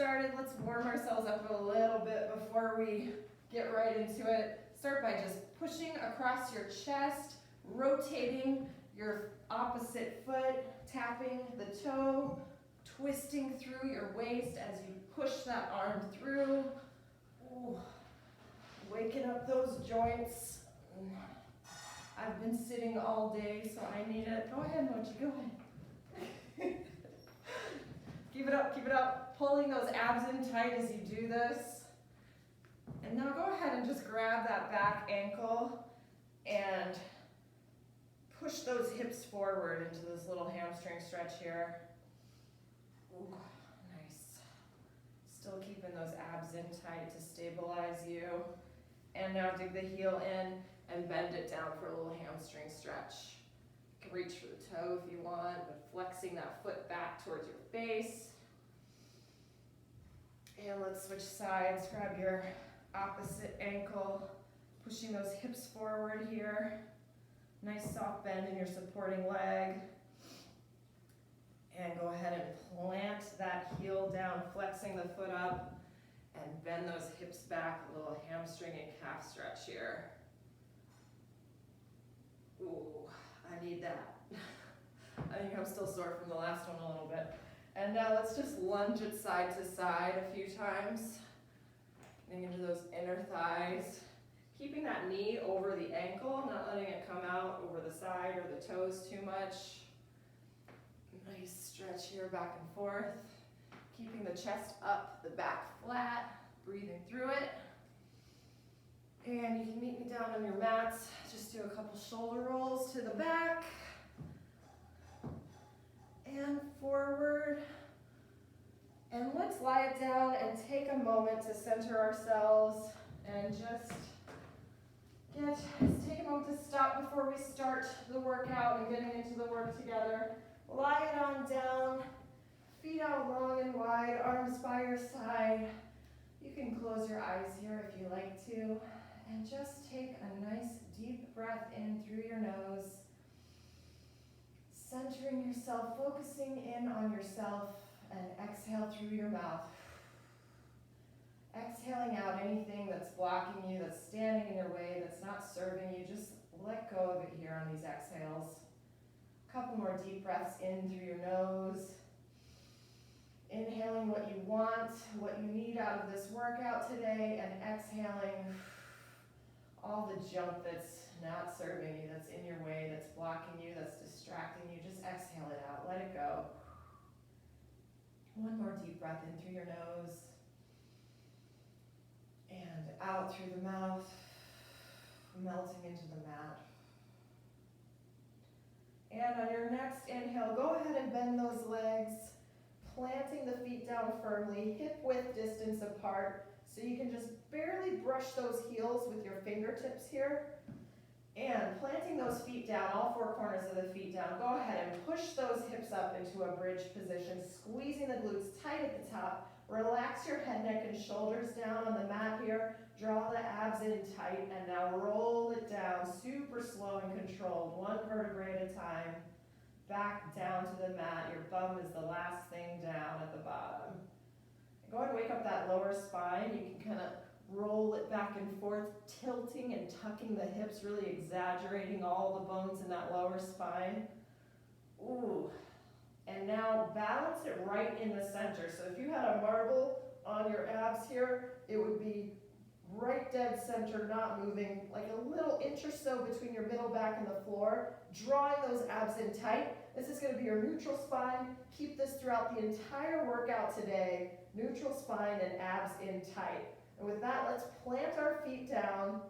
started, let's warm ourselves up a little bit before we get right into it. Start by just pushing across your chest, rotating your opposite foot, tapping the toe, twisting through your waist as you push that arm through. Ooh. Waking up those joints. I've been sitting all day, so I need it. Go ahead, Mochi, go ahead. Keep it up, keep it up. Pulling those abs in tight as you do this. And now go ahead and just grab that back ankle and push those hips forward into this little hamstring stretch here. Ooh, nice. Still keeping those abs in tight to stabilize you. And now dig the heel in and bend it down for a little hamstring stretch. You can reach for the toe if you want, but flexing that foot back towards your face. And let's switch sides. Grab your opposite ankle, pushing those hips forward here. Nice soft bend in your supporting leg. And go ahead and plant that heel down, flexing the foot up, and bend those hips back, a little hamstring and calf stretch here. Ooh, I need that. I think I'm still sore from the last one a little bit. And now let's just lunge it side to side a few times. Getting into those inner thighs. Keeping that knee over the ankle, not letting it come out over the side or the toes too much. Nice stretch here back and forth. Keeping the chest up, the back flat, breathing through it. And you can meet me down on your mats. Just do a couple shoulder rolls to the back. And forward. And let's lie it down and take a moment to center ourselves and just take a moment to stop before we start the workout and getting into the work together. Lie it on down, feet out long and wide, arms by your side. You can close your eyes here if you like to, and just take a nice deep breath in through your nose, centering yourself, focusing in on yourself, and exhale through your mouth. Exhaling out anything that's blocking you, that's standing in your way, that's not serving you. Just let go of it here on these exhales. A couple more deep breaths in through your nose. Inhaling what you want, what you need out of this workout today, and exhaling all the junk that's not serving you, that's in your way, that's blocking you, that's distracting you. Just exhale it out. Let it go. One more deep breath in through your nose. And out through the mouth, melting into the mat. And on your next inhale, go ahead and bend those legs, planting the feet down firmly, hip width distance apart, so you can just barely brush those heels with your fingertips here. And planting those feet down, all four corners of the feet down, go ahead and push those hips up into a bridge position, squeezing the glutes tight at the top. Relax your head, neck, and shoulders down on the mat here. Draw the abs in tight, and now roll it down, super slow and controlled, one vertebrae at a time. Back down to the mat. Your bum is the last thing down at the bottom. Go ahead and wake up that lower spine. You can kind of roll it back and forth, tilting and tucking the hips, really exaggerating all the bones in that lower spine. Ooh. And now balance it right in the center. So if you had a marble on your abs here, it would be right dead center, not moving, like a little inch or so between your middle back and the floor, drawing those abs in tight. This is going to be your neutral spine. Keep this throughout the entire workout today. Neutral spine and abs in tight. And with that, let's plant our feet down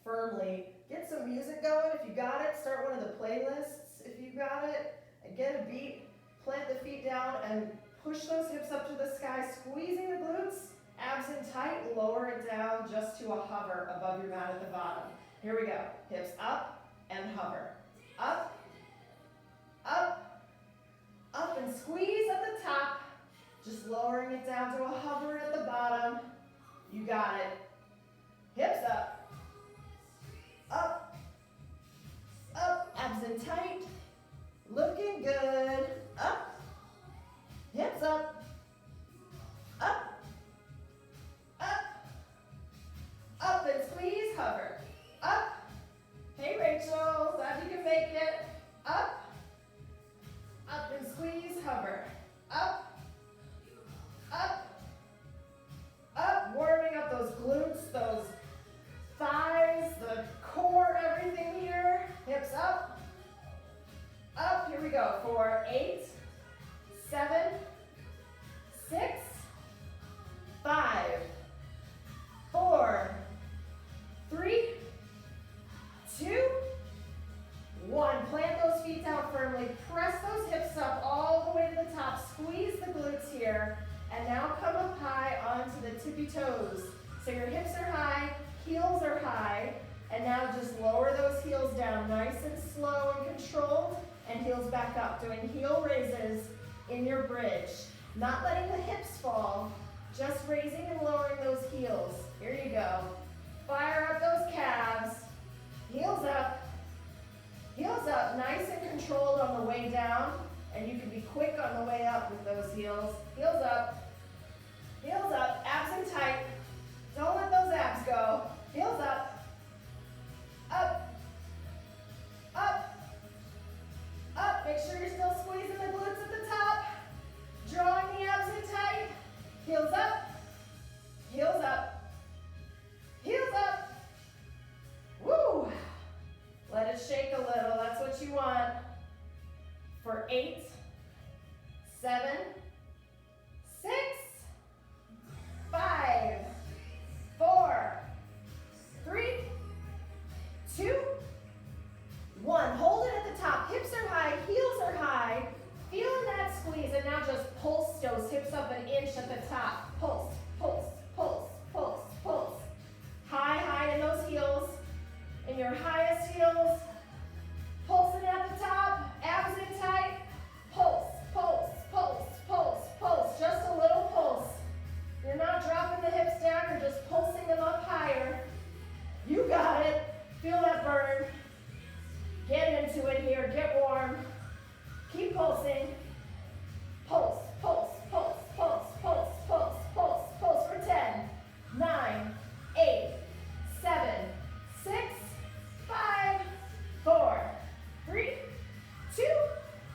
firmly. Get some music going. If you got it, start one of the playlists. If you got it, and get a beat. Plant the feet down and push those hips up to the sky, squeezing the glutes, abs in tight, lower it down just to a hover above your mat at the bottom. Here we go. Hips up and hover. Up, up, up, and squeeze at the top. Just lowering it down to a hover at the bottom. You got it. Hips up, up, up, abs in tight. Looking good. Up, hips up, up, tippy toes. So your hips are high, heels are high, and now just lower those heels down nice and slow and controlled, and heels back up. Doing heel raises in your bridge. Not letting the hips fall, just raising and lowering those heels. Here you go. Fire up those calves. Heels up, nice and controlled on the way down, and you can be quick on the way up with those heels. Heels up, abs in tight. Don't let those abs go. Heels up, up, up. Make sure you're still squeezing the glutes at the top, drawing the abs in tight. Heels up, heels up, heels up. Woo! Let it shake a little, that's what you want. For 8, 7, 6, 5, 4, 3, 2, 1. Hold it at the top. Hips are high, heels are high. Feeling that squeeze, and now just pulse those hips up an inch at the top. Pulse, pulse, pulse, pulse, pulse. High in those heels. In your highest heels. Pulsing at the top, abs in tight. Pulse, pulse, pulse, pulse, pulse. Just a little pulse. You're not dropping the hips down, you're just pulsing them up higher. You got it. Feel that burn. Get into it here, get warm. Keep pulsing. Pulse, pulse, pulse, pulse, pulse, pulse, pulse, pulse for 10, 9, 8, 7, 6, 5, 4, 3, 2,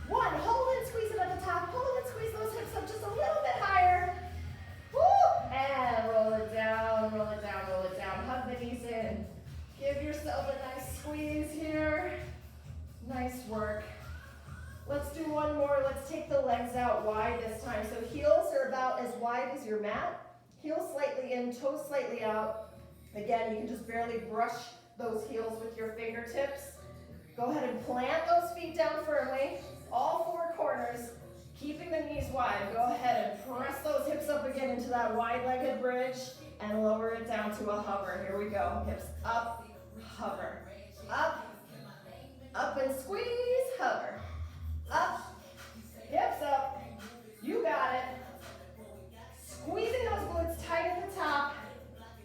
1. Hold and squeeze it at the top. Hold and squeeze those hips up just a little bit higher. Woo! And roll it down, roll it down, roll it down. Hug the knees in. Give yourself a nice squeeze here. Nice work. Let's do one more. Let's take the legs out wide this time. So heels are about as wide as your mat. Heels slightly in, toes slightly out. Again, you can just barely brush those heels with your fingertips. Go ahead and plant those feet down firmly. All 4 corners, keeping the knees wide. Go ahead and press those hips up again into that wide-legged bridge and lower it down to a hover. Here we go. Hips up, hover. Up and squeeze, hover. Up, hips up. You got it. Squeezing those glutes tight at the top.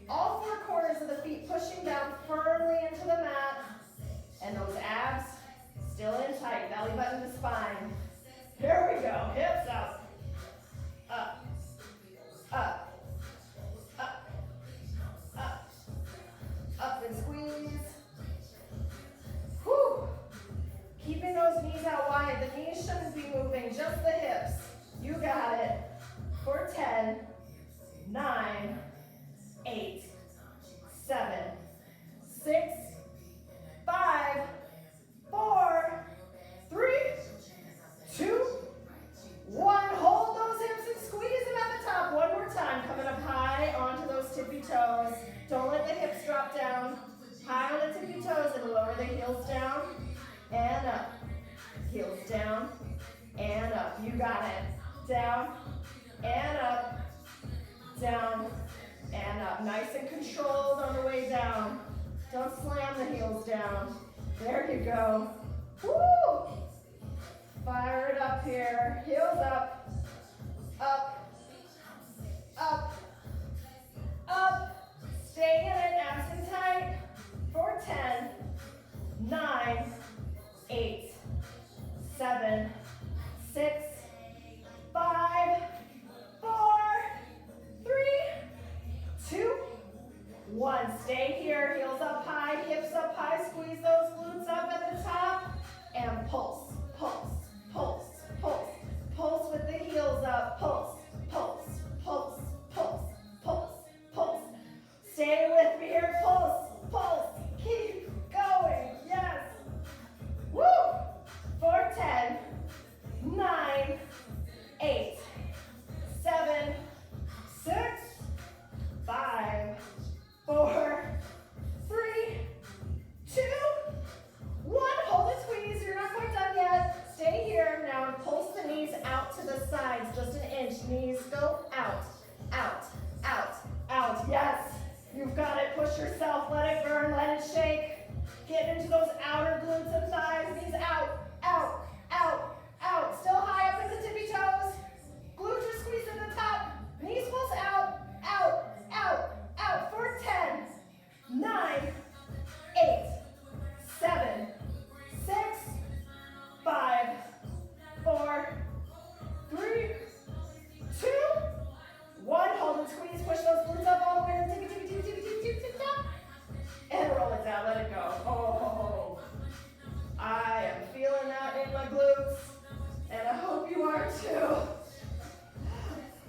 All 4 corners of the feet pushing down firmly into the mat. And those abs still in tight, belly button to spine. Here we go, hips up. Up, up, up, up, up and squeeze. Whew. Keeping those knees out wide. The knees shouldn't be moving, just the hips. You got it. For 10, 9, 8, 7, 6, 5, 4, 3, 2, 1. Hold those hips and squeeze them at the top. One more time. Coming up high onto those tippy toes. Don't let the hips drop down. High on the tippy toes and lower the heels down. And up. Heels down. And up. You got it. Down. And up. Down. And up. Nice and controlled on the way down. Don't slam the heels down. There you go. Woo! Fire it up here. Heels up. Up. Up. Up. Stay in it. Abs in tight. For 10, 9, 8, 7, 6, 5, 4, 3, 2, 1. Stay here. Heels up high, hips up high. Squeeze those glutes up at the top. And pulse, pulse, pulse, pulse. Pulse with the heels up. Pulse, pulse, pulse, pulse, pulse, pulse. Stay with me here. Pulse, pulse. Keep going. Yes. Woo! For 10, 9, 8, 7, 6, 5, 4, 3, 2, 1. Hold and squeeze. You're not quite done yet. Stay here. Now pulse the knees out to the sides, just an inch. Knees go out, out, out, out.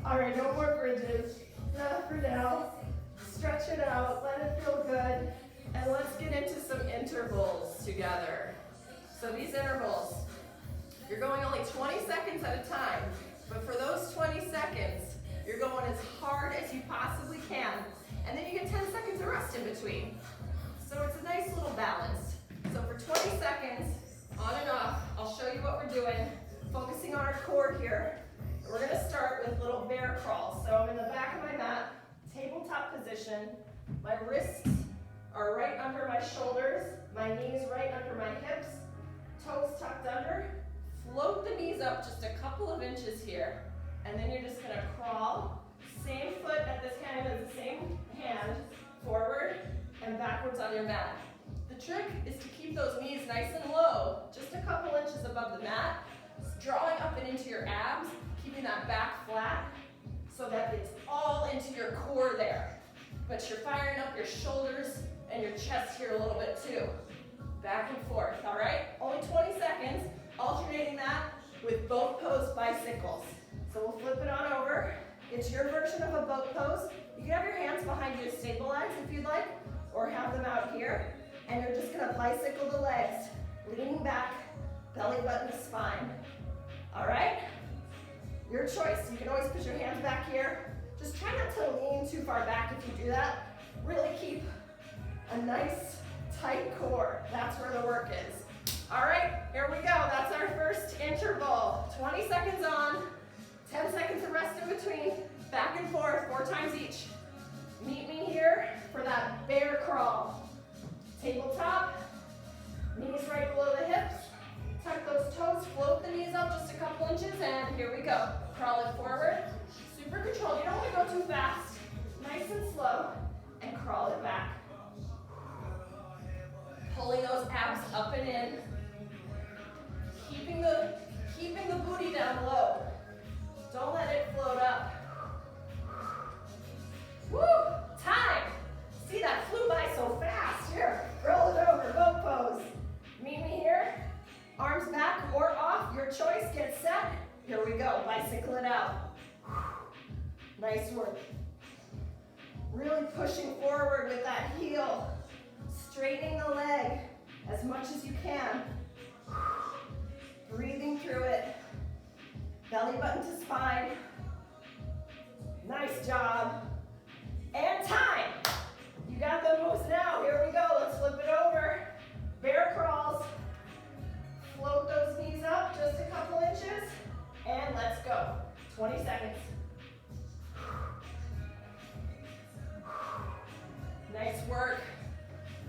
All right, no more bridges. Not for now. Stretch it out, let it feel good. And let's get into some intervals together. So these intervals, you're going only 20 seconds at a time, but for those 20 seconds, you're going as hard as you possibly can, and then you get 10 seconds of rest in between. So it's a nice little balance. So for 20 seconds, on and off, I'll show you what we're doing, focusing on our core here. We're gonna start with little bear crawls. So I'm in the back of my mat, tabletop position. My wrists are right under my shoulders, my knees right under my hips, toes tucked under. Float the knees up just a couple of inches here, and then you're just gonna crawl, same foot at this kind of the same hand, forward and backwards on your mat. The trick is to keep those knees nice and low, just a couple inches above the mat, drawing up and into your abs, keeping that back flat so that it's all into your core there. But you're firing up your shoulders and your chest here a little bit too. Back and forth, all right? Only 20 seconds, alternating that with boat pose bicycles. So we'll flip it on over. It's your version of a boat pose. You can have your hands behind you to stabilize if you'd like, or have them out here. And you're just gonna bicycle the legs, leaning back, belly button to spine. All right? Your choice. You can always put your hands back here. Just try not to lean too far back if you do that. Really keep a nice, tight core. That's where the work is. All right, here we go. That's our first interval. 20 seconds on, 10 seconds of rest in between, back and forth, 4 times each. Meet me here for that bear crawl. Tabletop, knees right below the hips. Tuck those toes, float the knees up just a couple inches, and here we go. Crawl it forward, super controlled. You don't want to go too fast. Nice and slow, and crawl it back. Pulling those abs up and in. Keeping the booty down low. Don't let it float up. Woo! Time! See, that flew by so fast. Here, roll it over, boat pose. Meet me here. Arms back or off, your choice. Get set. Here we go, bicycle it out. Nice work. Really pushing forward with that heel. Straightening the leg as much as you can. Breathing through it. Belly button to spine. Nice job. And time. You got the moves now. Here we go. Let's flip it over. Bear crawls. Float those knees up just a couple inches. And let's go. 20 seconds. Nice work.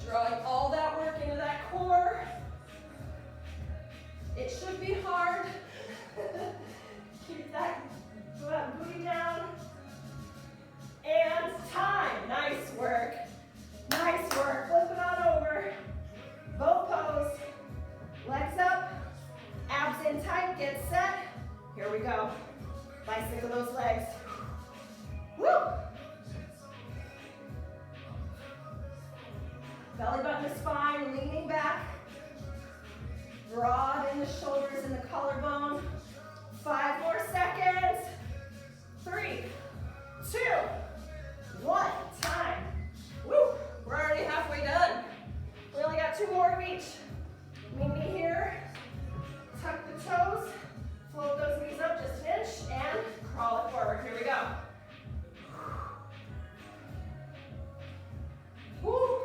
Drawing all that work into that core. It should be hard. Keep that booty down. And time. Nice work. Nice work. Flip it on over. Boat pose. Legs up. Abs in tight. Get set. Here we go. Bicycle those legs. Woo! Belly button to spine, leaning back. Broad in the shoulders and the collarbone. 5 more seconds. 3, 2, 1. Time. Woo! We're already halfway done. We only got 2 more of each. Meet me here. Tuck the toes. Float those knees up just an inch and crawl it forward. Here we go. Woo!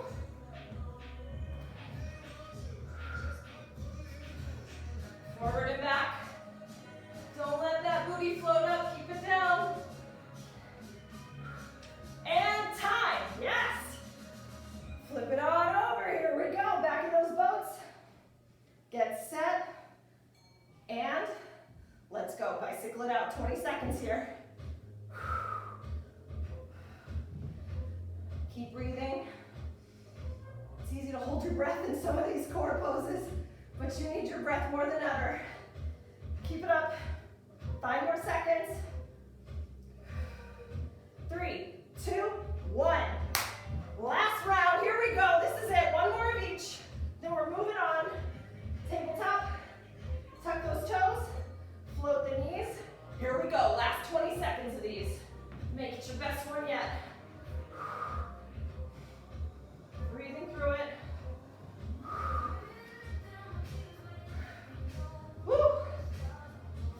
Forward and back. Don't let that booty float up. Keep it down. And time. Yes. Flip it on over. Here we go. Back in those boats. Get set. And let's go. Bicycle it out. 20 seconds here. Keep breathing. It's easy to hold your breath in some of these core poses, but you need your breath more than ever. Keep it up. 5 more seconds. 3, 2, 1. Last round. Here we go. This is it. 1 more of each. Then we're moving on. Tabletop. Tuck those toes. Float the knees. Here we go. Last 20 seconds of these. Get your best one yet. Breathing through it. Woo!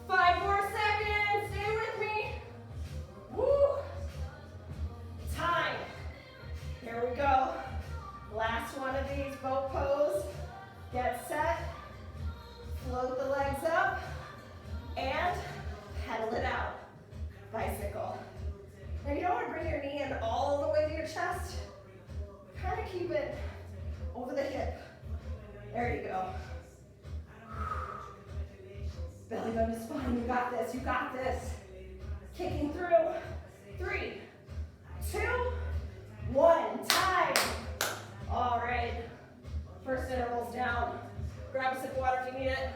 5 more seconds. Stay with me. Woo! Time. Here we go. Last one of these, boat pose. Get set. Float the legs up. And pedal it out. Bicycle. Now you don't want to bring your knee in all the way to your chest. Kind of keep it over the hip. There you go. Belly button to spine. You got this. You got this. Kicking through. 3, 2, 1. Time. All right. First interval's down. Grab a sip of water if you need it.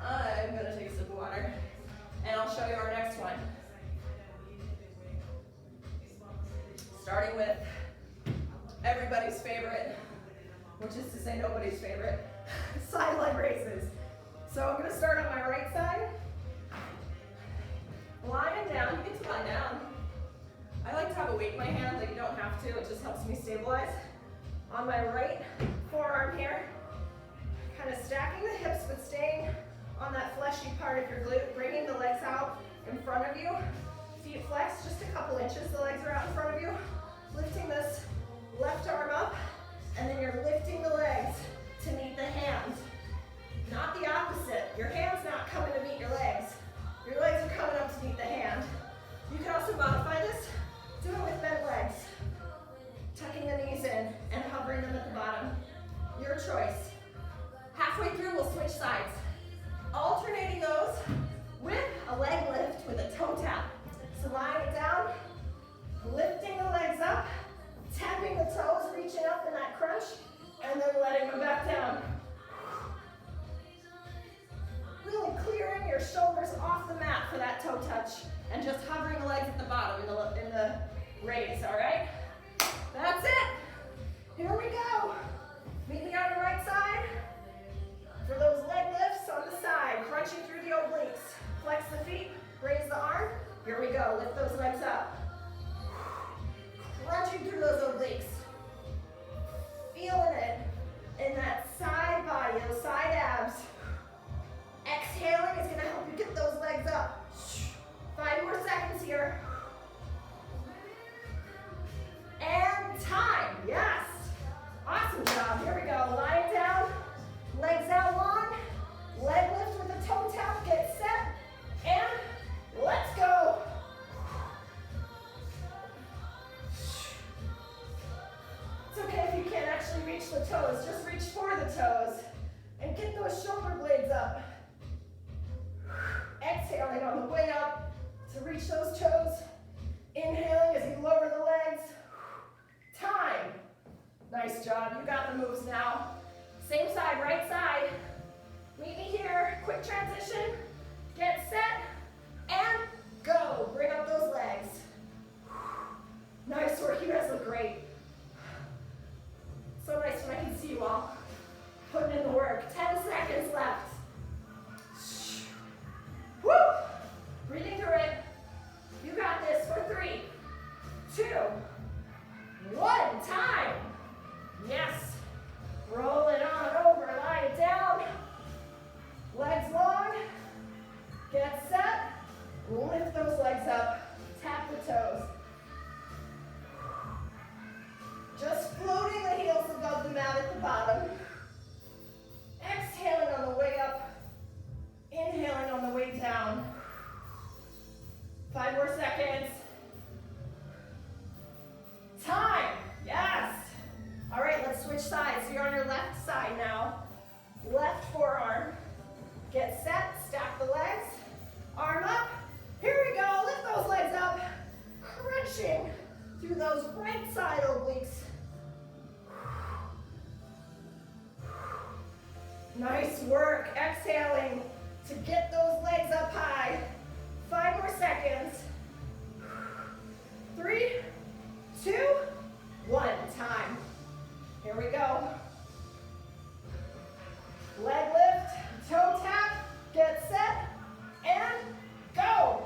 I'm going to take a sip of water. And I'll show you our next one. Starting with everybody's favorite, which is to say nobody's favorite, side leg raises. So I'm going to start on my right side. Lying down. You get to lie down. I like to have a weight in my hand, but you don't have to. It just helps me stabilize. On my right forearm here, kind of stacking the hips, but staying on that fleshy part of your glute, bringing the legs out in front of you. Feet flexed just a couple inches, the legs are out in front of you. Lifting this left arm up, and then you're lifting the legs to meet the hands. Not the opposite. Your hand's not coming to meet your legs. Your legs are coming up to meet the hand. You can also modify this. Do it with bent legs. Tucking the knees in and hovering them at the bottom. Your choice. Halfway through, we'll switch sides. Alternating those with a leg lift with a toe tap. So lying it down, lifting the legs up, tapping the toes, reaching up in that crunch, and then letting them back down. Really clearing your shoulders off the mat for that toe touch, and just hovering the legs at the bottom in the raise, all right? That's it. Here we go. Meet me on the right side. For those leg lifts on the side, crunching through the obliques. Flex the feet, raise the arm. Here we go, lift those legs up. Crunching through those obliques. Feeling it in that side body, those side abs. Exhaling is gonna help you get those legs up. 5 more seconds here. And time, yes. Awesome job, here we go. Lying down, legs out long, leg lift with a toe tap, get set, and let's go. It's okay if you can't actually reach the toes, just reach for the toes and get those shoulder blades up. Exhaling on the way up to reach those toes. Inhaling as you lower the legs. Time. Nice job, you got the moves now. Same side, right side. Meet me here, quick transition. Get set, and go. Bring up those legs. Nice work, you guys look great. So nice when I can see you all putting in the work. 10 seconds left. Woo! Breathing through it. You got this for 3, 2, 1. Time. Yes. Roll it on over. Lie it down. Legs long. Get set. Lift those legs up. Tap the toes. Just floating the heels above the mat at the bottom. Exhaling on the way up. Inhaling on the way down. 5 more seconds. Time. Yes. All right, let's switch sides. So you're on your left side now. Left forearm. Get set. Stack the legs. Arm up. Here we go. Lift those legs up. Crunching through those right side obliques. Nice work. Exhaling to get those legs up high. 5 more seconds. 3, 2, 1. Time. Here we go. Leg lift, toe tap, get set, and go.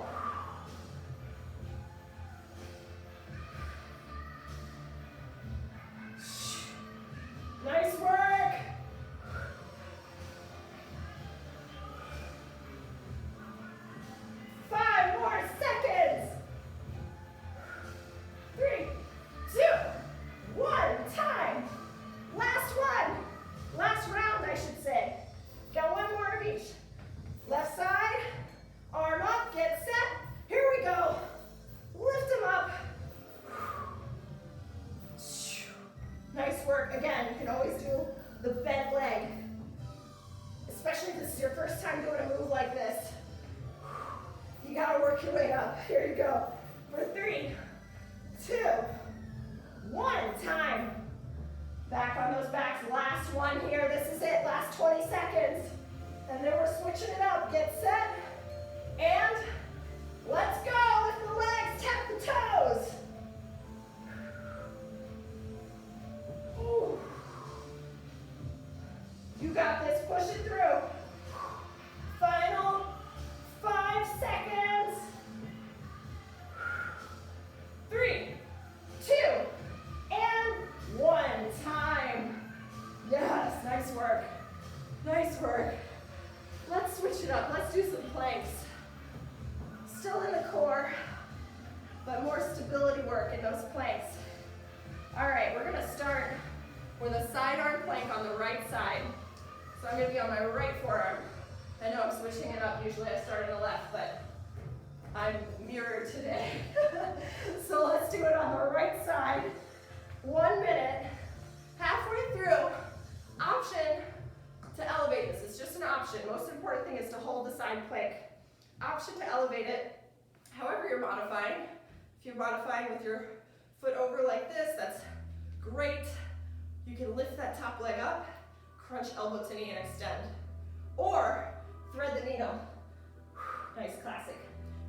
For 3, 2, 1. Time. Back on those backs. Last one here. This is it. Last 20 seconds. And then we're switching it up. Get set. And let's go. Lift the legs. Tap the toes. Ooh. You got this. Push it through. Final 5 seconds. 3, 2, and 1. Time. Yes, nice work. Nice work. Let's switch it up. Let's do some planks. Still in the core, but more stability work in those planks. All right, we're gonna start with a side arm plank on the right side. So I'm gonna be on my right forearm. I know I'm switching it up. Usually I start on the left, but I'm mirrored today. So let's do it on the right side. 1 minute. Halfway through, option to elevate this. It's just an option. Most important thing is to hold the side plank. Option to elevate it however you're modifying. If you're modifying with your foot over like this, that's great. You can lift that top leg up, crunch elbow to knee and extend. Or thread the needle. Nice, classic.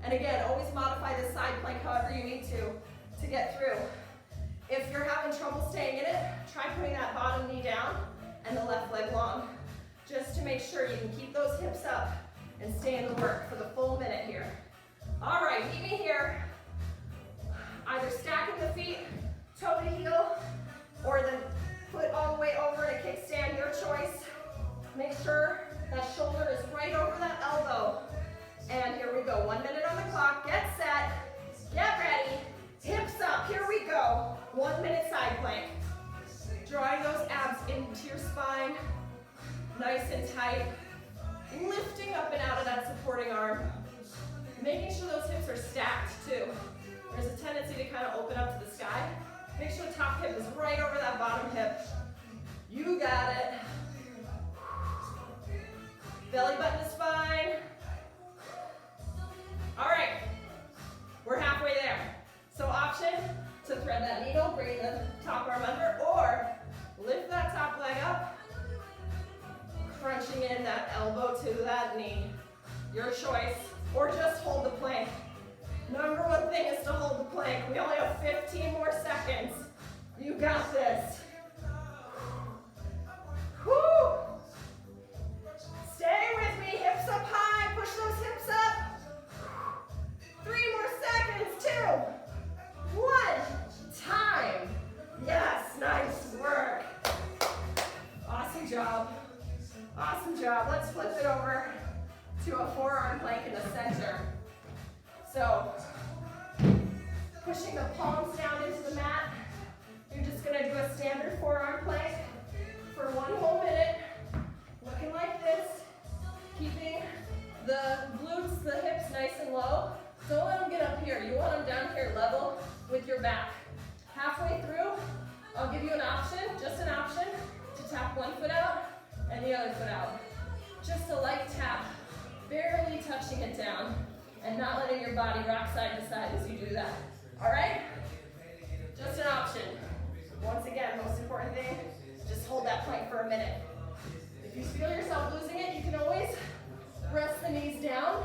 And again, always modify the side plank however you need to get through. If you're having trouble staying in it, try putting that bottom knee down and the left leg long, just to make sure you can keep those hips up and stay in the work for the full minute here. All right, meet me here. Either stacking the feet, toe to heel, or the foot all the way over in a kickstand, your choice. Make sure that shoulder is right over that elbow. And here we go, 1 minute on the clock, get set, get ready, hips up, here we go. 1 minute side plank. Drawing those abs into your spine, nice and tight. Lifting up and out of that supporting arm. Making sure those hips are stacked too. There's a tendency to kind of open up to the sky. Make sure the top hip is right over that bottom hip. You got it. Belly button to spine. All right, we're halfway there. So option to thread that needle, bring the top arm under, or lift that top leg up, crunching in that elbow to that knee. Your choice, or just hold the plank. Number one thing is to hold the plank. We only have 15 more seconds. You got this. Woo! Stay with me, hips up high, push those hips up. 3 more seconds, 2, 1, time. Yes, nice work. Awesome job. Awesome job. Let's flip it over to a forearm plank in the center. So, pushing the palms down into the mat. You're just gonna do a standard forearm plank for 1 whole minute. Looking like this. Keeping the glutes, the hips nice and low. Don't let them get up here. You want them down here level with your back. Halfway through, I'll give you an option, just an option, to tap one foot out and the other foot out. Just a light tap, barely touching it down and not letting your body rock side to side as you do that. All right? Just an option. Once again, most important thing, just hold that plank for a minute. If you feel yourself losing it, you can always rest the knees down,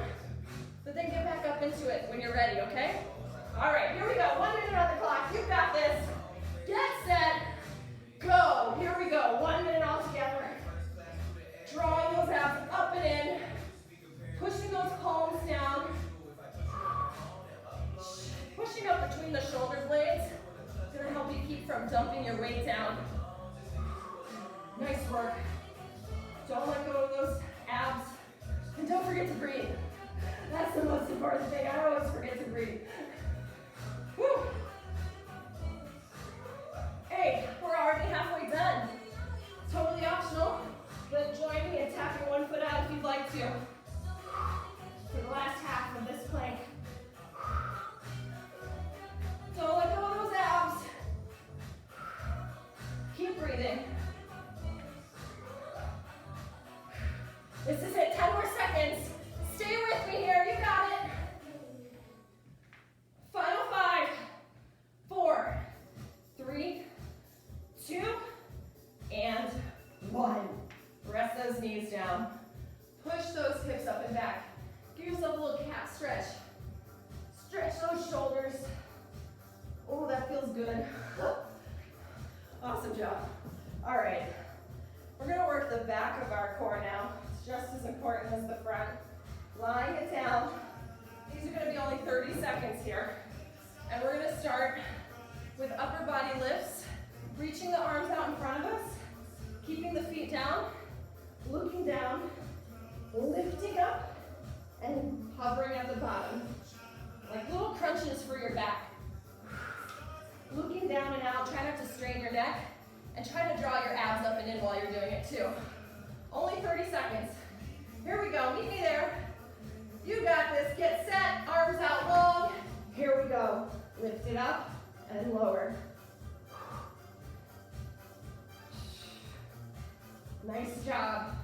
but then get back up into it when you're ready, okay? All right, here we go. 1 minute on the clock. You've got this. Get set. Go. Here we go. 1 minute all together. Drawing those abs up and in. Pushing those palms down. Pushing up between the shoulder blades. It's going to help you keep from dumping your weight down. Nice work. Don't let go of those abs. And don't forget to breathe. That's the most important thing. I always forget to breathe. Woo. Hey, we're already halfway done. Totally optional, but join me in tapping one foot out if you'd like to. For the last half of this plank. Don't let go of those abs. Keep breathing. This is it, 10 more seconds. Stay with me here, you got it. neck, and try to draw your abs up and in while you're doing it too. Only 30 seconds. Here we go, meet me there. You got this, get set, arms out long. Here we go, lift it up and lower. Nice job.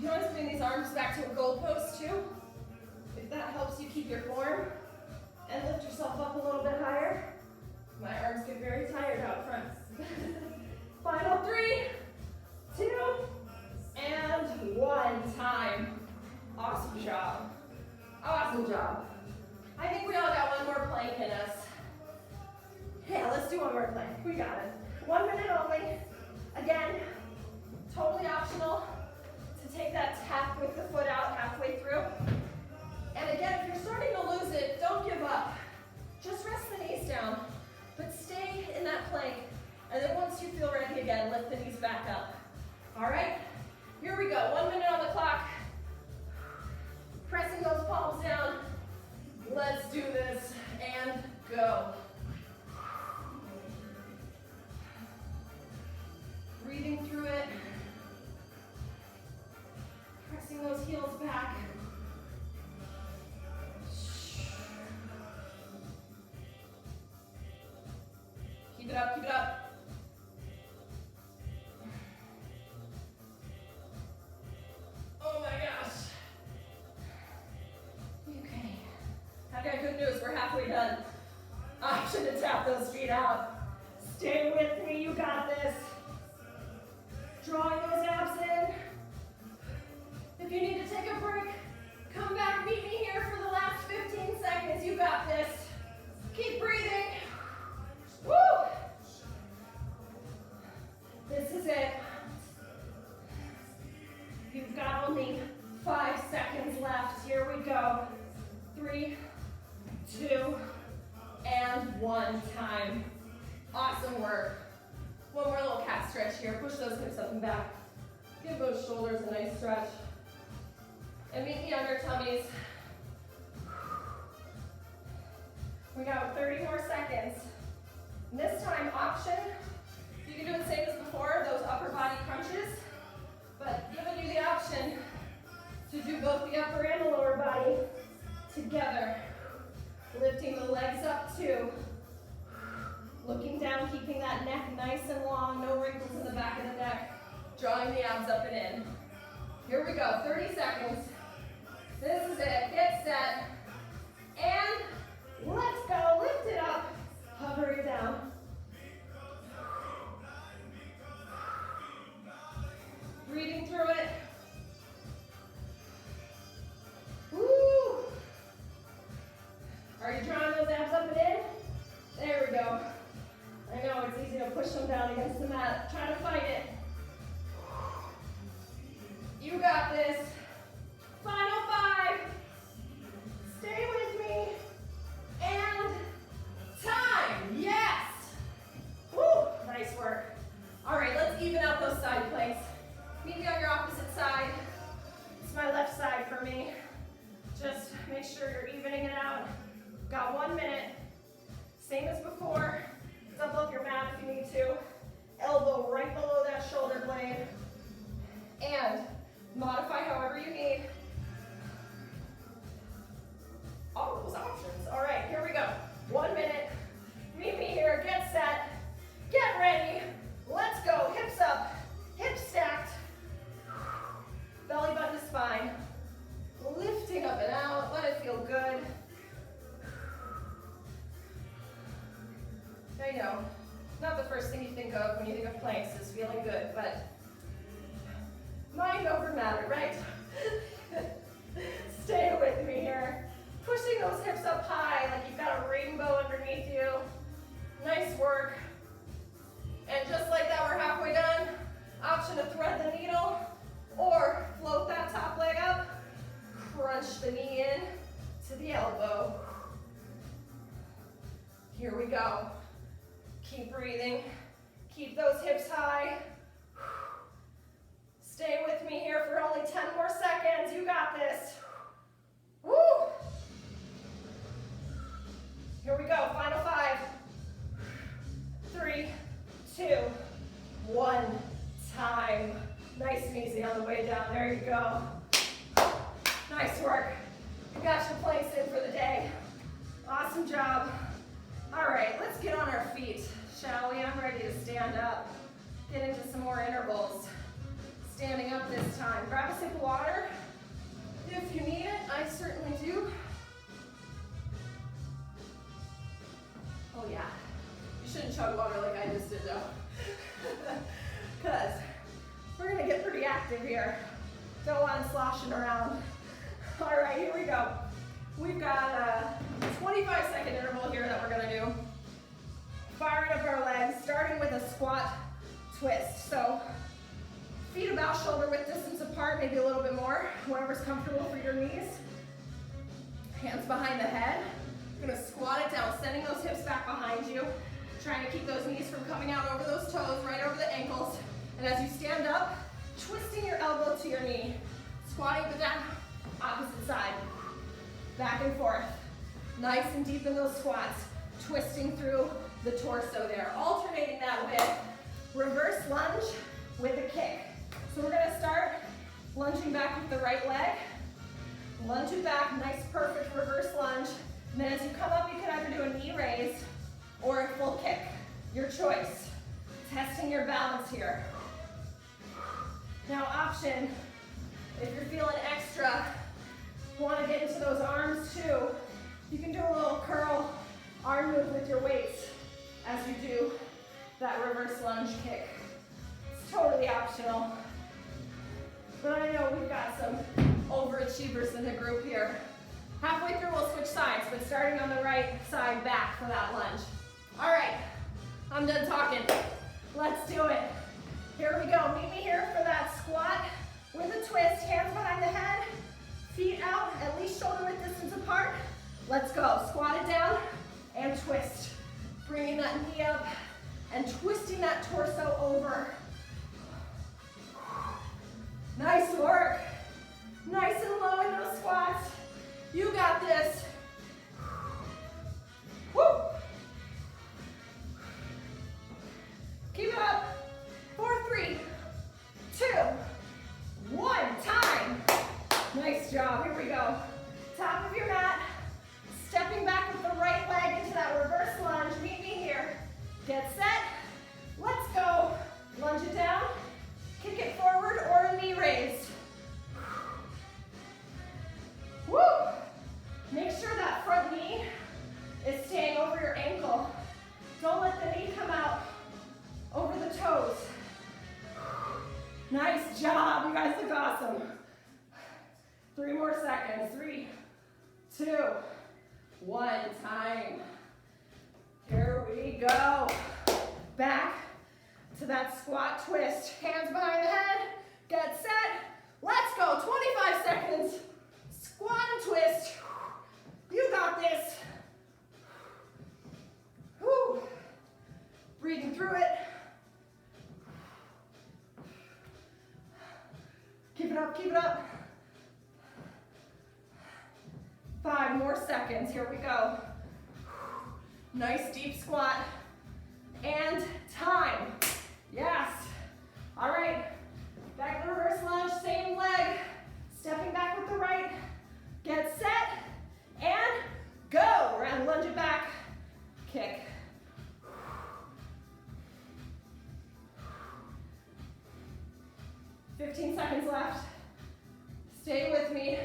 You can always bring these arms back to a goalpost too, if that helps you keep your form, and lift yourself up a little bit higher. My arms get very tired out front. Final 3, 2, and 1 time. Awesome job. Awesome job. I think we all got one more plank in us. Yeah, let's do one more plank. We got it. 1 minute only. Again, totally optional to take that tap with the foot out halfway through. And again, if you're starting to lose it, don't give up. Just rest the knees down, but stay in that plank. And then once you feel ready again, lift the knees back up. All right, here we go. 1 minute on the clock. Pressing those palms down. Let's do this and go. Breathing through it. Pressing those heels back. Keep it up, keep it up. Oh my gosh. Okay. I've got good news, we're halfway done. Option to tap those feet out. Stay with me, you got this. Drawing those abs in. If you need to take a break, come back, meet me here for the last 15 seconds. You got this. Keep breathing. Woo! This is it. You've got only 5 seconds left. Here we go. 3, 2, and 1 time. Awesome work. One more little cat stretch here. Push those hips up and back. Give those shoulders a nice stretch. And meet me on your tummies. We got 30 more seconds. And this time, option. You can do the same as before, those upper body crunches, but giving you the option to do both the upper and the lower body together. Lifting the legs up too. Looking down, keeping that neck nice and long, no wrinkles in the back of the neck. Drawing the abs up and in. Here we go, 30 seconds. This is it, get set. And let's go, lift it up, hover it down. Breathing through it. Woo! Are you drawing those abs up and in? There we go. I know it's easy to push them down against the mat. Try to fight it. You got this. Final 5. Stay with me. And time. Yes. Woo, nice work. All right, let's even out those side planks. Meet me on your opposite side. It's my left side for me. Just make sure you're evening it out. Got 1 minute. Same as before. Double up your mat if you need to. Elbow right below that shoulder blade. And modify however you need. All those options. All right, here we go. 1 minute. Meet me here. Get set. Get ready. Let's go. Hips up. Hips stacked. Belly button to spine. Lifting up and out. Let it feel good. I know, not the first thing you think of when you think of planks is feeling good, but mind over matter, right? Stay with me here. Pushing those hips up high like you've got a rainbow underneath you. Nice work. And just like that, we're halfway done. Option to thread the needle or float that top leg up. Crunch the knee in to the elbow. Here we go. Keep breathing. Keep those hips high. Stay with me here for only 10 more seconds. You got this. Woo! Nice work. You got your planks in for the day. Awesome job. All right, let's get on our feet, shall we? I'm ready to stand up. Get into some more intervals. Standing up this time. Grab a sip of water. If you need it, I certainly do. Oh yeah, you shouldn't chug water like I just did though. Because we're gonna get pretty active here. Don't want it sloshing around. All right, here we go. We've got a 25-second interval here that we're gonna do. Firing up our legs, starting with a squat twist. So feet about shoulder width distance apart, maybe a little bit more, whatever's comfortable for your knees. Hands behind the head. You're gonna squat it down, sending those hips back behind you, trying to keep those knees from coming out over those toes, right over the ankles. And as you stand up, twisting your elbow to your knee, squatting but down, opposite side, back and forth. Nice and deep in those squats, twisting through the torso there. Alternating that with reverse lunge with a kick. So we're gonna start lunging back with the right leg, lunge it back, nice perfect reverse lunge. And then as you come up, you can either do a knee raise or a full kick, your choice. Testing your balance here. Now option, if you're feeling extra, want to get into those arms too, you can do a little curl arm move with your weights as you do that reverse lunge kick. It's totally optional. But I know we've got some overachievers in the group here. Halfway through we'll switch sides, but starting on the right side back for that lunge. All right, I'm done talking. Let's do it. Here we go. Meet me here for that squat with a twist. Hands behind the head, feet out, at least shoulder width distance apart. Let's go. Squat it down and twist. Bringing that knee up and twisting that torso over. Nice work. Nice and low in those squats. You got this. Woo. Keep it up. 4, 3, 2, 1. Time. Nice job. Here we go. Top of your mat. Stepping back with the right leg into that reverse lunge. Meet me here. Get set. Let's go. Lunge it down. Kick it forward or a knee raise. Woo! Make sure that front knee is staying over your ankle. Don't let the knee come out over the toes. Nice job. You guys look awesome. 3 more seconds. 3, 2, 1. Time. Here we go. Back to that squat twist. Hands behind the head. Get set. Let's go. 25 seconds. Squat and twist. You got this. Whew. Breathing through it. Keep it up, keep it up. 5 more seconds. Here we go. Nice deep squat. And time. Yes. All right. Back to reverse lunge, same leg. Stepping back with the right. Get set. And go. We're gonna lunge it back. Kick. $15 seconds left. Stay with me.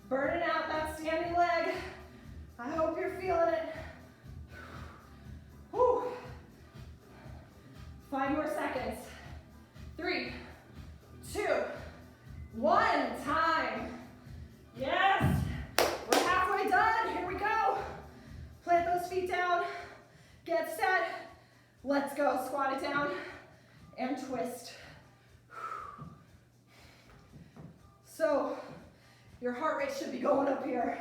Burning out that standing leg. I hope you're feeling it. Whew. 5 more seconds. 3, 2, 1. Time. Yes. We're halfway done. Here we go. Plant those feet down. Get set. Let's go. Squat it down and twist. So your heart rate should be going up here.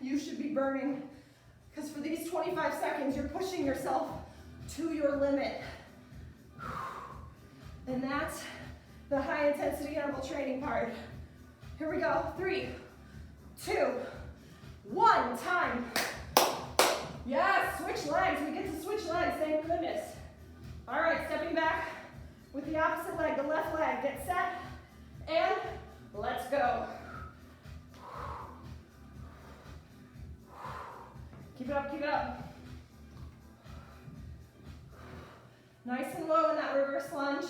You should be burning, because for these 25 seconds, you're pushing yourself to your limit. And that's the high intensity interval training part. Here we go. 3, 2, 1. Time. Yes, switch legs. We get to switch legs, thank goodness. All right, stepping back with the opposite leg, the left leg. Get set, and let's go. it up. Nice and low in that reverse lunge.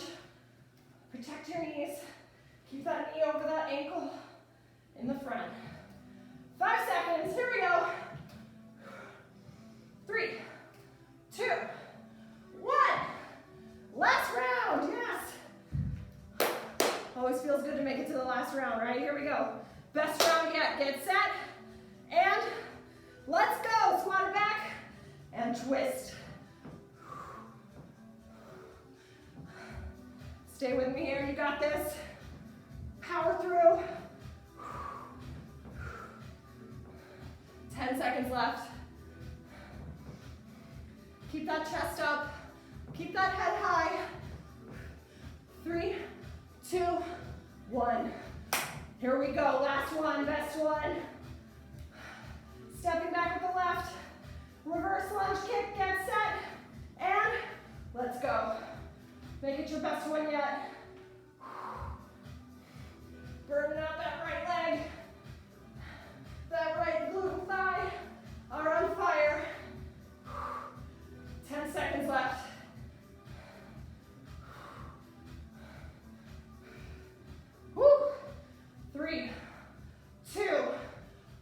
Protect your knees. Keep that knee over that ankle in the front. 5 seconds, here we go. 3, 2, 1. Last round, yes. Always feels good to make it to the last round, right? Here we go. Best round yet. Get set, and let's go. Squat it back, and twist. Stay with me here, you got this. Power through. 10 seconds left. Keep that chest up. Keep that head high. 3, 2, 1. Here we go, last one, best one. Stepping back with the left. Reverse lunge kick, get set, and let's go. Make it your best one yet. Burning out that right leg. That right glute and thigh are on fire. 10 seconds left. Woo. 3, 2,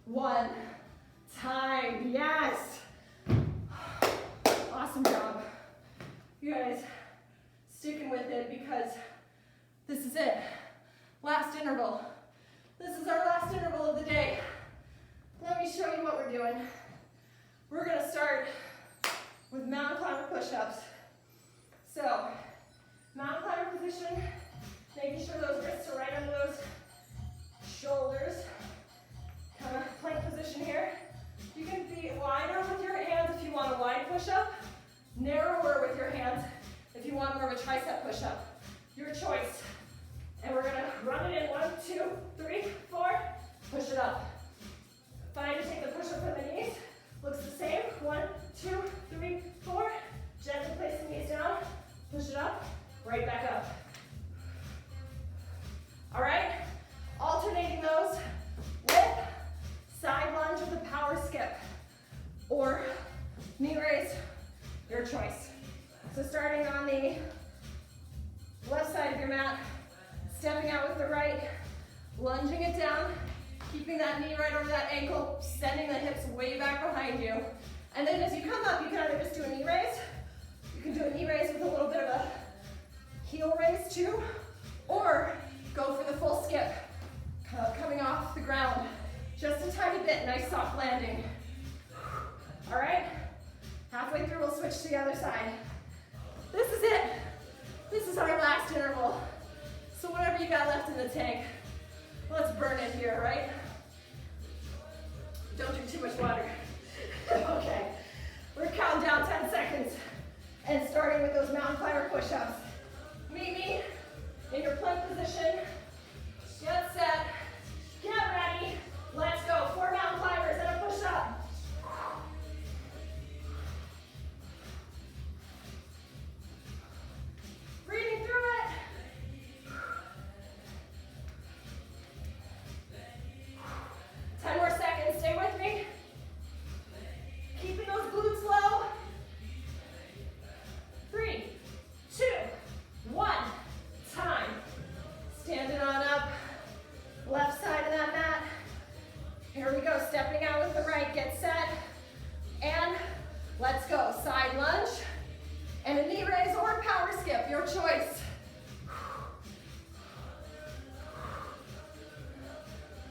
1. Time. Yes. Awesome job. You guys sticking with it because this is it. Last interval. This is our last interval of the day. Let me show you what we're doing. We're gonna start with mountain climber push-ups. So, mountain climber position, making sure those wrists are right under those shoulders. Kind of plank position here. You can be wider with your hands if you want a wide push-up, narrower with your hands if you want more of a tricep push-up. Your choice. And we're gonna run it in 1, 2, 3, 4, push it up. Fine to take the push-up from the knees. Looks the same. 1, 2, 3, 4. Gently place the knees down. Push it up. Right back up. All right? Alternating those with side lunge with a power skip or knee raise, your choice. So starting on the left side of your mat, stepping out with the right, lunging it down, keeping that knee right over that ankle, sending the hips way back behind you. And then as you come up, you can either just do a knee raise, you can do a knee raise with a little bit of a heel raise too, or go for the full skip, coming off the ground. Just a tiny bit, nice soft landing. All right, halfway through, we'll switch to the other side. This is it. This is our last interval. So whatever you got left in the tank, let's burn it here, right? Don't drink too much water. Okay, we're counting down 10 seconds and starting with those mountain climber push-ups. Meet me in your plank position. Get set, get ready. Let's go. 4 mountain climbers and a push-up. Breathing through it. Stay with me. Keeping those glutes low. 3, 2, 1. Time. Standing on up. Left side of that mat. Here we go. Stepping out with the right. Get set. And let's go. Side lunge. And a knee raise or a power skip. Your choice.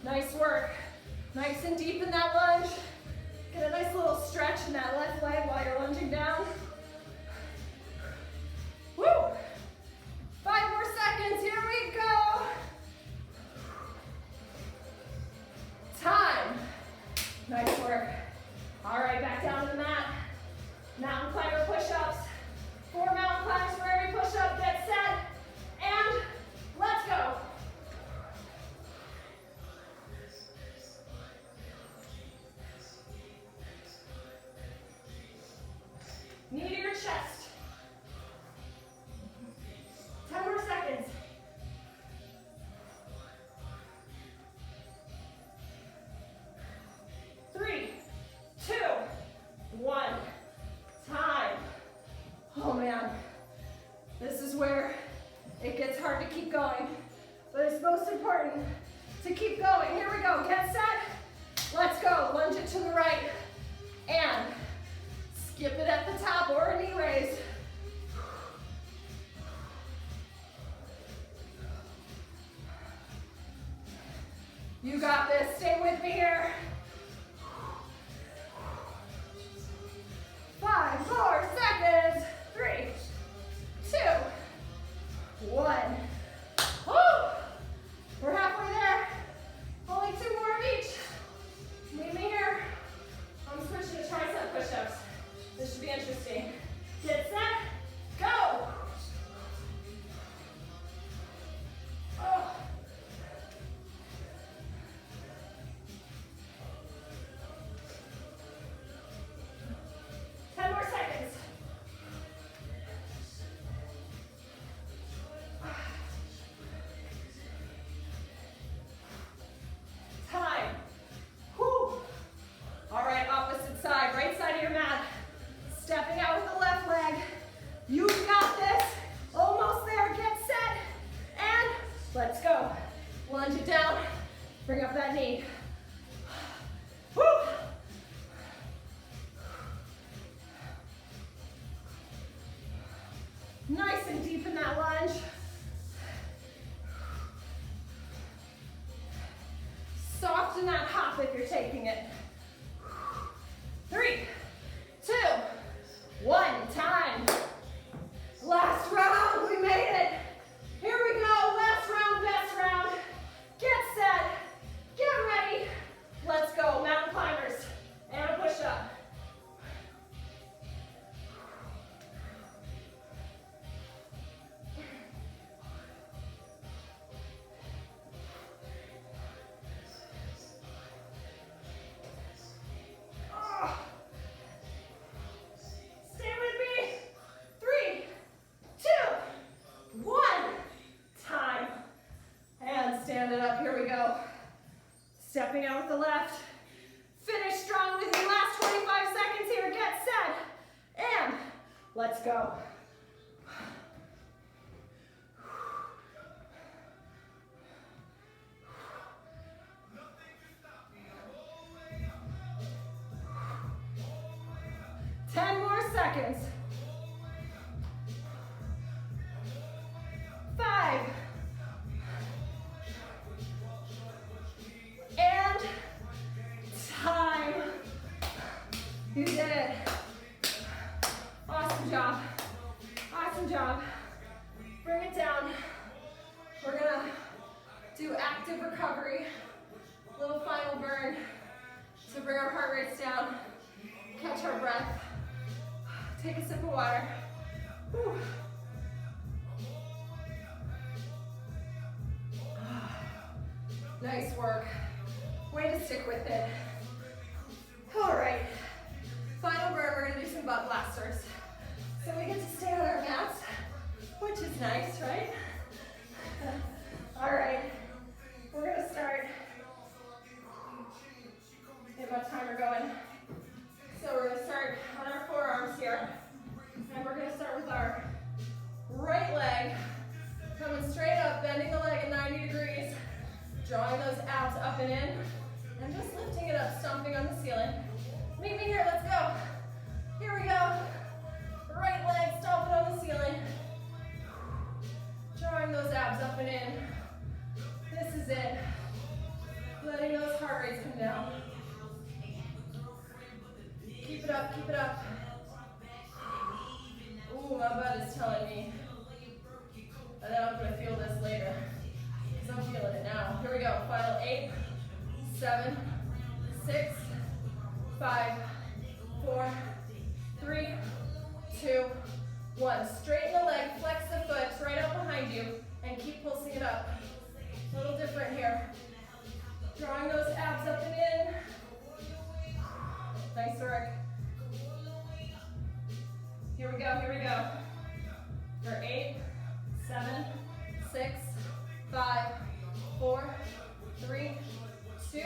Nice work. Nice and deep in that lunge. Get a nice little stretch in that left leg while you're lunging down. Woo! 5 more seconds, here we go. Time. Nice work. All right, back down to the mat. Mountain climber push-ups. 4 mountain climbers for every push-up. Get set, and let's go. Knee to your chest. 10 more seconds. 3, 2, 1. to the right, and skip it at the top or a knee raise. You got this, stay with me here. 5 more seconds. 3, 2, 1. Woo! We're halfway there. Only 2 more of each. Meet me here. I'm switching to tricep push-ups. This should be interesting. Get set, go! Oh. Bring up that knee. Woo! Nice and deep in that lunge. Soft in that hop if you're taking it. 3, 2, 1, time. Last round, we made it. Here we go, last round, best round. Get set, get ready. Let's go, mountain climbers, and a push-up. Stay with me. 3, 2, 1. Time. And stand it up. Here we go. Stepping out with the left. Finish strong with your last 25 seconds here. Get set. And let's go. Ten more seconds. 5. And time. You did it. Awesome job. Awesome job. Bring it down. We're gonna do active recovery. Little final burn to bring our heart rates down. Catch our breath. Take a sip of water. Whew. Nice work. Way to stick with it. All right. Final burn, we're gonna do some butt blasters. So we get to stay on our mats, which is nice, right? All right. We're gonna start. Get my timer going. So we're gonna start on our forearms here. And we're gonna start with our right leg. Coming straight up, bending the leg at 90 degrees. Drawing those abs up and in. And just lifting it up, stomping on the ceiling. Meet me here, let's go. Here we go. Right leg, stomping on the ceiling. Drawing those abs up and in. This is it. Letting those heart rates come down. Keep it up, keep it up. Ooh, my butt is telling me that I'm gonna feel this later. Because I'm feeling it now. Here we go, final 8, 7, 6, 5, 4, 3, 2, 1. Straighten the leg, flex the foot right out behind you, and keep pulsing it up. A little different here. Drawing those abs up and in. Nice work. Here we go, here we go. For 8, 7, 6, 5, 4, 3, 2,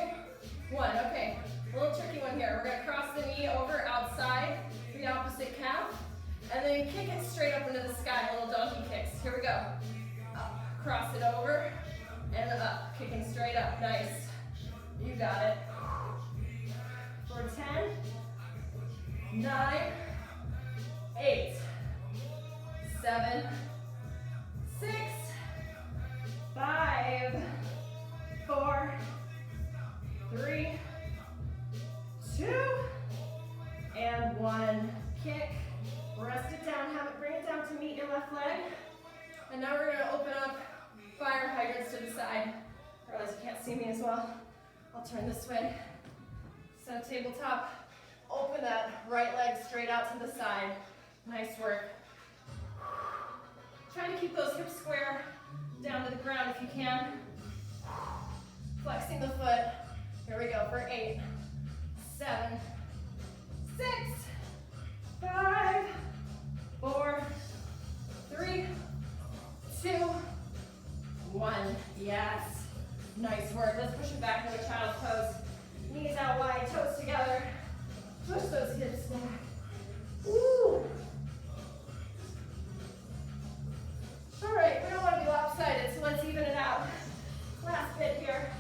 1. Okay, a little tricky one here. We're gonna cross the knee over outside the opposite calf, and then kick it straight up into the sky, little donkey kicks. Here we go. Up, cross it over, and up, kicking straight up. Nice. You got it. For 9, 8, 7, 6, 5, 4, 3, 2, and 1. Kick, rest it down, bring it down to meet your left leg. And now we're gonna open up fire hydrants to the side. I realize you can't see me as well. I'll turn this way. So tabletop, open that right leg straight out to the side. Nice work. Try to keep those hips square down to the ground if you can. Flexing the foot. Here we go for 8, 7, 6, 5, 4, 3, 2, 1. Yes. Nice work. Let's push it back into a child's pose. Knees out wide, toes together. Push those hips back. Woo. All right, we don't want to be lopsided, so let's even it out. Last bit here.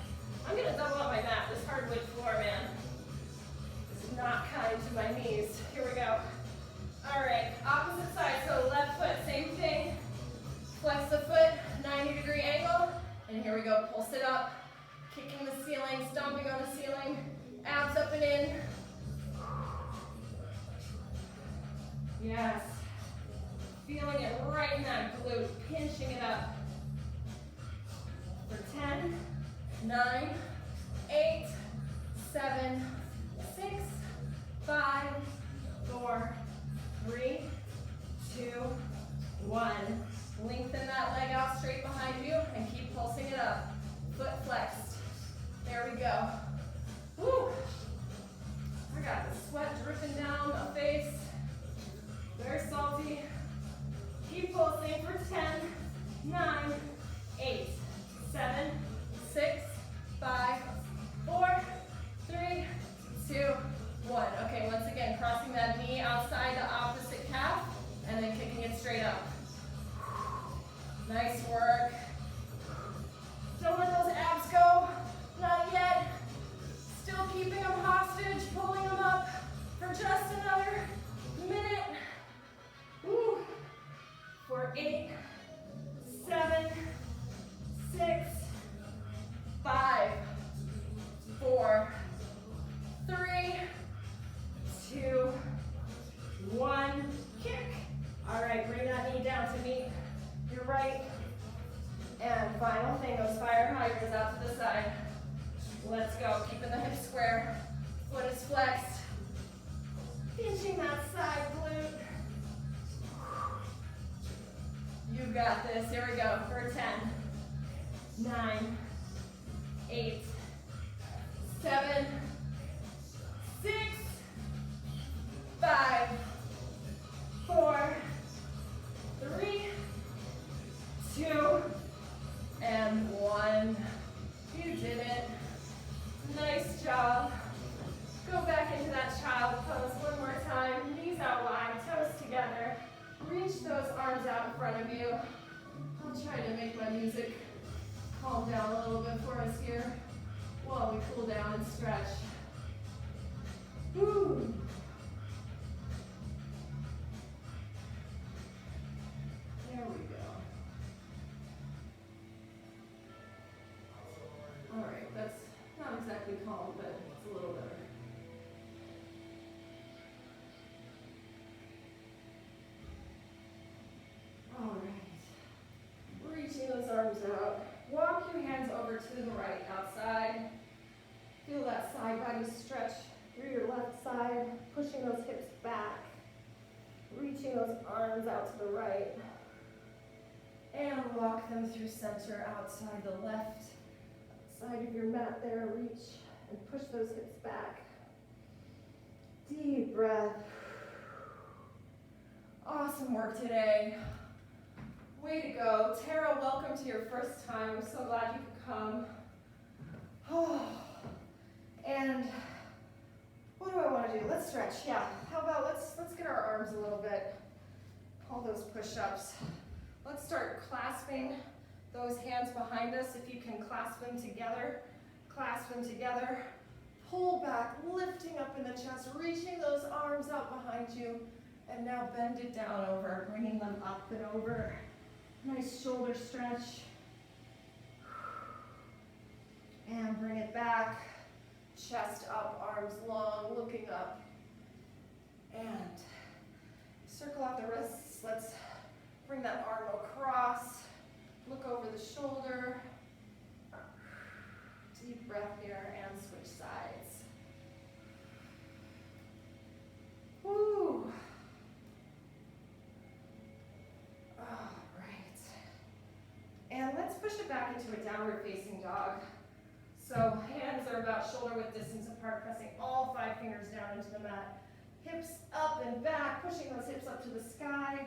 I'm going to double up my mat. This hardwood floor, man, is not kind to my knees. Here we go. All right, opposite side. So left foot, same thing. Flex the foot, 90-degree angle. And here we go, pulse it up. Kicking the ceiling, stomping on the ceiling. Abs up and in. Yes. Feeling it right in that glute, pinching it up. For 10, 9, 8, 7, 6, 5, 4, 3, 2, 1. Lengthen that leg out straight behind you and keep pulsing it up. Foot flexed. There we go. Woo! I got the sweat dripping down my face. Very salty. Keep pulsing for 10, 9, 8, 7, 6, 5, 4, 3, 2, 1. Okay, once again, crossing that knee outside the opposite calf and then kicking it straight up. Nice work. Don't let those abs go. Not yet. Still keeping them hostage, pulling them up for just another minute. Woo. For 8, 7, 6, 5, 4, 3, 2, 1. Kick. All right, bring that knee down to meet your right. And final thing, those fire hydrants out to the side. Let's go. Keeping the hips square. Foot is flexed. Pinching that side glute. You got this. Here we go for 10, 9, 8, 7, 6, 5, 4, 3, 2, and 1. You did it. Nice job. Go back into that child pose one more time. Knees out wide, toes together. Reach those arms out in front of you. I'll try to make my music calm down a little bit for us here while we cool down and stretch. Woo. There we go. All right, that's not exactly calm, but it's a little better. All right, reaching those arms out. Walk your hands over to the right, outside. Feel that side body stretch through your left side, pushing those hips back. Reaching those arms out to the right. And walk them through center, outside the left side of your mat there. Reach and push those hips back. Deep breath. Awesome work today. Way to go. Tara, welcome to your first time. I'm so glad you could come. Oh. And what do I want to do? Let's stretch. Yeah. How about let's get our arms a little bit. All those push-ups. Let's start clasping those hands behind us. If you can clasp them together, Pull back, lifting up in the chest, reaching those arms out behind you. And now bend it down over, bringing them up and over. Nice shoulder stretch. And bring it back. Chest up, arms long, looking up. And circle out the wrists. Let's bring that arm across. Look over the shoulder. Deep breath here and switch sides. Woo. All right. And let's push it back into a downward facing dog. So hands are about shoulder width distance apart, pressing all 5 fingers down into the mat. Hips up and back, pushing those hips up to the sky,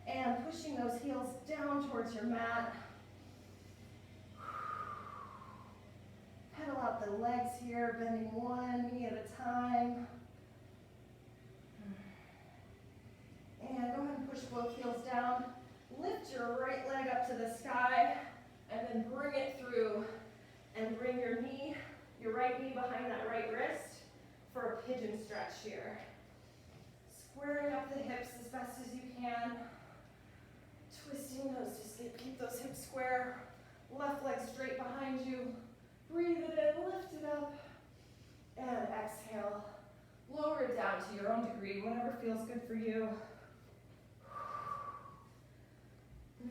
and pushing those heels down towards your mat. Pedal out the legs here, bending one knee at a time. And go ahead and push both heels down. Lift your right leg up to the sky, and then bring it through. And bring your knee, your right knee behind that right wrist for a pigeon stretch here. Squaring up the hips as best as you can. Twisting those, just keep those hips square. Left leg straight behind you. Breathe it in, lift it up. And exhale. Lower it down to your own degree, whatever feels good for you.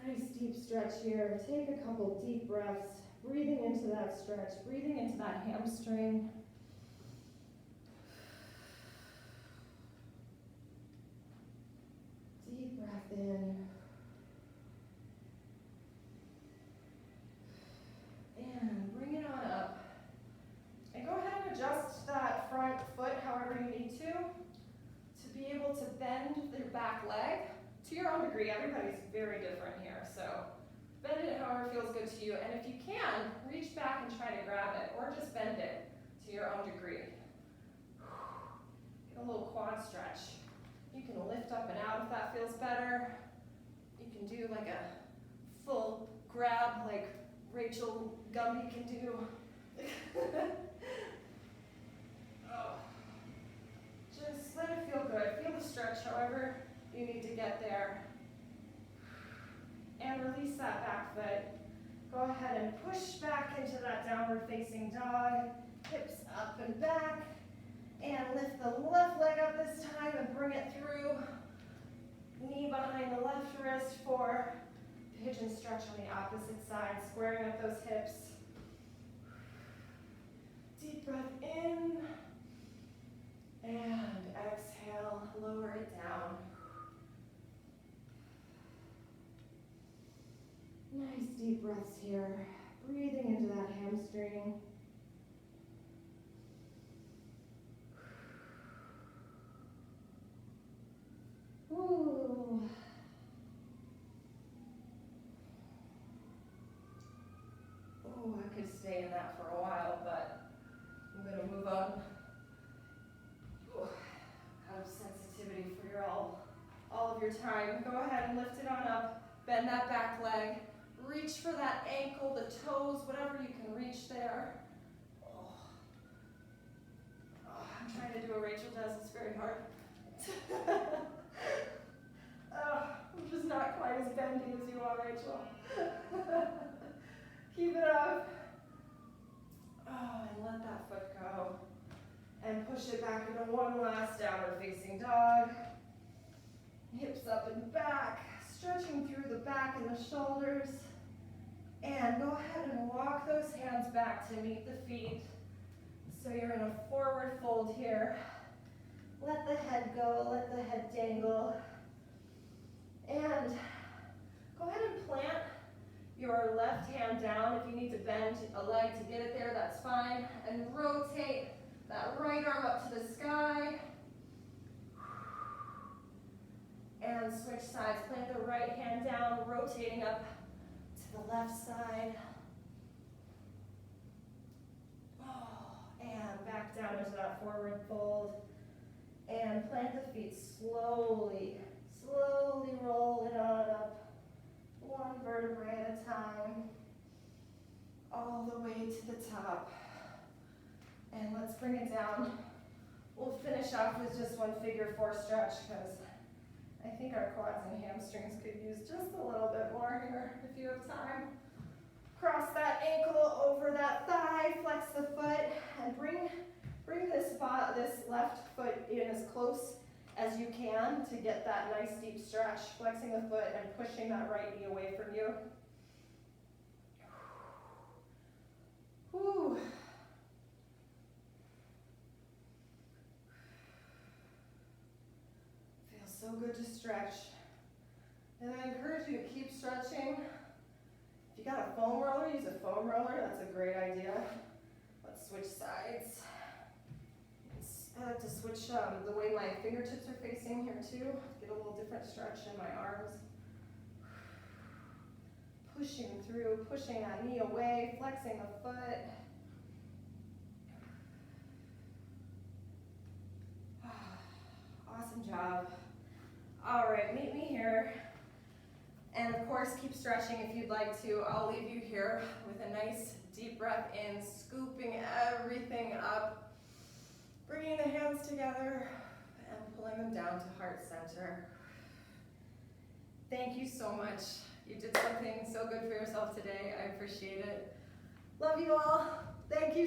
Nice deep stretch here. Take a couple deep breaths. Breathing into that stretch, breathing into that hamstring. Deep breath in. And bring it on up. And go ahead and adjust that front foot however you need to be able to bend your back leg to your own degree. Everybody's very different here, so bend it however feels good to you, and if you can, reach back and try to grab it, or just bend it to your own degree. Get a little quad stretch. You can lift up and out if that feels better. You can do like a full grab like Rachel Gumby can do. Oh. Just let it feel good. Feel the stretch however you need to get there. And release that back foot. Go ahead and push back into that downward facing dog. Hips up and back. And lift the left leg up this time and bring it through. Knee behind the left wrist for pigeon stretch on the opposite side. Squaring up those hips. Deep breath in. And exhale. Lower it down. Nice deep breaths here. Breathing into that hamstring. Ooh. Oh, I could stay in that for a while, but I'm going to move on. Ooh. Out of sensitivity for your all of your time. Go ahead and lift it on up. Bend that back leg. Reach for that ankle, the toes, whatever you can reach there. Oh. Oh, I'm trying to do what Rachel does. It's very hard. I'm just not quite as bendy as you are, Rachel. Keep it up. Oh, and let that foot go. And push it back into one last downward facing dog. Hips up and back. Stretching through the back and the shoulders. And go ahead and walk those hands back to meet the feet. So you're in a forward fold here. Let the head go, let the head dangle. And go ahead and plant your left hand down. If you need to bend a leg to get it there, that's fine. And rotate that right arm up to the sky. And switch sides. Plant the right hand down, rotating up to the left side. Oh, and back down into that forward fold. And plant the feet slowly. Slowly roll it on up. One vertebrae at a time. All the way to the top. And let's bring it down. We'll finish off with just one figure 4 stretch because I think our quads and hamstrings could use just a little bit more here if you have time. Cross that ankle over that thigh, flex the foot, and bring this left foot in as close as you can to get that nice deep stretch, flexing the foot and pushing that right knee away from you. Whew. Feels so good to stretch. And I encourage you to keep stretching. If you got a foam roller, use a foam roller. That's a great idea. Let's switch sides. I like to switch the way my fingertips are facing here too. Get a little different stretch in my arms. Pushing through, pushing that knee away, flexing the foot. Awesome job. All right, meet me here. And of course, keep stretching if you'd like to. I'll leave you here with a nice deep breath in, scooping everything up, bringing the hands together and pulling them down to heart center. Thank you so much. You did something so good for yourself today. I appreciate it. Love you all. Thank you.